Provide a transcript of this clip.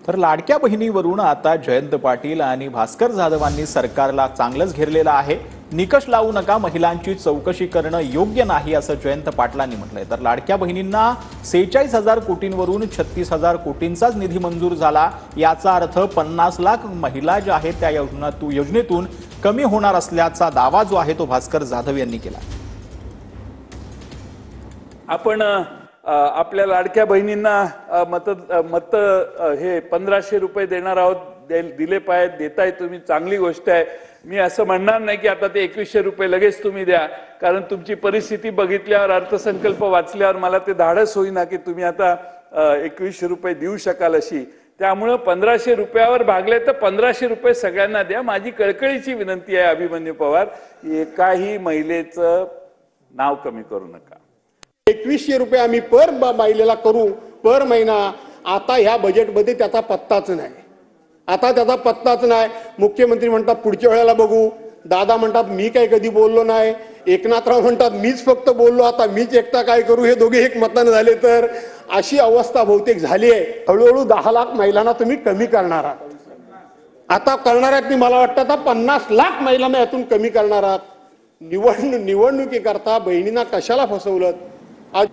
तर लाडक्या बहिणीवरून आता जयंत पाटील आणि भास्कर जाधवांनी सरकारला चांगलंच घेरलेलं आहे। निकष लावू नका, महिलांची चौकशी करणं योग्य नाही असं जयंत पाटलांनी म्हटलंय। तर लाडक्या बहिणींना 46,000 कोटींवरून 36,000 कोटींचाच निधी मंजूर झाला। याचा अर्थ 50 लाख महिला ज्या आहेत त्या योजनेतून कमी होणार असल्याचा दावा जो आहे तो भास्कर जाधव यांनी केला। आपण आपल्या लाडक्या बहिणींना मत हे 1500 रुपये देणार आहोत, दिले पाहिजे, देताय तुम्ही, चांगली गोष्ट आहे। मी असं म्हणणार नाही की आता ते 2100 रुपये लगेच तुम्ही द्या, कारण तुमची परिस्थिती बघितल्यावर, अर्थसंकल्प वाचल्यावर मला ते धाडस होईना की तुम्ही आता 2100 रुपये देऊ शकाल अशी। त्यामुळे 1500 रुपयावर भागले तर 1500 रुपये सगळ्यांना द्या। माझी कळकळीची विनंती आहे अभिमन्यू पवार, एकाही महिलेचं नाव कमी करू नका। 2100 रुपये आम्ही पर महिलेला करू पर महिना। आता ह्या बजेटमध्ये त्याचा पत्ताच नाही, आता त्याचा पत्ताच नाही। मुख्यमंत्री म्हणतात पुढच्या वेळेला बघू, दादा म्हणतात मी काय कधी बोललो नाही, एकनाथराव म्हणतात मीच फक्त बोललो, आता मीच एकटा काय करू, हे दोघे एक मताने झाले तर अशी अवस्था बहुतेक झाली आहे। हळूहळू 10 लाख महिलांना तुम्ही कमी करणार आहात, आता करणार आहात, मला वाटतं आता 50 लाख महिलांना यातून कमी करणार आहात। निवडणुकीकरता बहिणींना कशाला फसवलं आज।